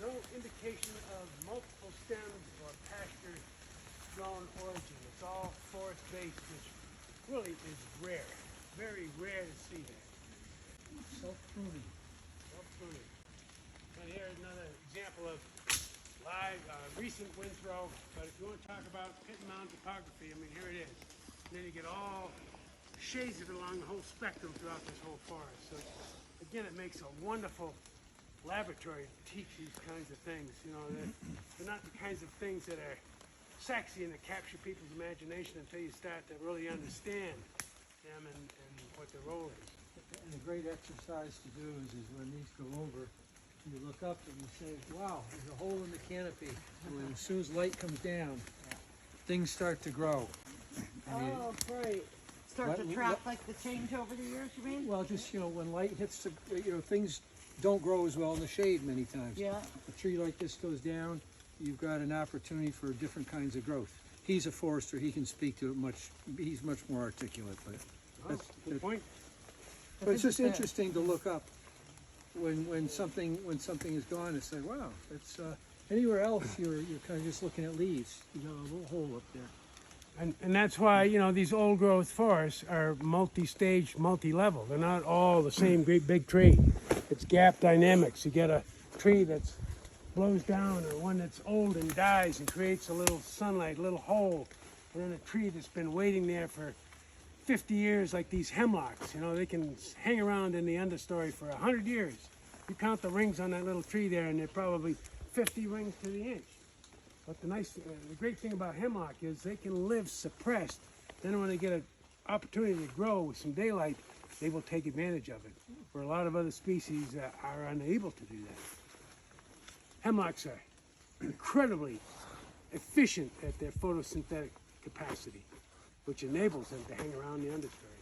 no indication of multiple stems or pasture-grown origin. It's all forest-based, which really is rare. Very rare to see that. Self-pruning. Self-pruning. And here's another example of live, recent windthrow. But if you want to talk about pit and mound topography, I mean, here it is. And then you get all shades of it along the whole spectrum throughout this whole forest. So again, it makes a wonderful laboratory to teach these kinds of things. You know, they're not the kinds of things that are sexy and that capture people's imagination until you start to really understand them and what their role is. And a great exercise to do is when these go over, you look up and you say, wow, there's a hole in the canopy. And as soon as light comes down, things start to grow. Oh, great. Start to trap like the change over the years, you mean? Well, just, when light hits the, things don't grow as well in the shade many times. Yeah. A tree like this goes down, you've got an opportunity for different kinds of growth. He's a forester, he can speak to it he's much more articulate, but Good point. but it's just interesting to look up when something is gone and say, wow, it's anywhere else you're kind of just looking at leaves. You got a little hole up there. And that's why, these old growth forests are multi-stage, multi-level. They're not all the same great big tree. It's gap dynamics. You get a tree that's blows down or one that's old and dies and creates a little sunlight, a little hole. And then a tree that's been waiting there for 50 years, like these hemlocks. They can hang around in the understory for 100 years. You count the rings on that little tree there and they're probably 50 rings to the inch. But the great thing about hemlock is they can live suppressed. Then when they get an opportunity to grow with some daylight, they will take advantage of it. Where a lot of other species are unable to do that. Hemlocks are incredibly efficient at their photosynthetic capacity, which enables them to hang around the understory.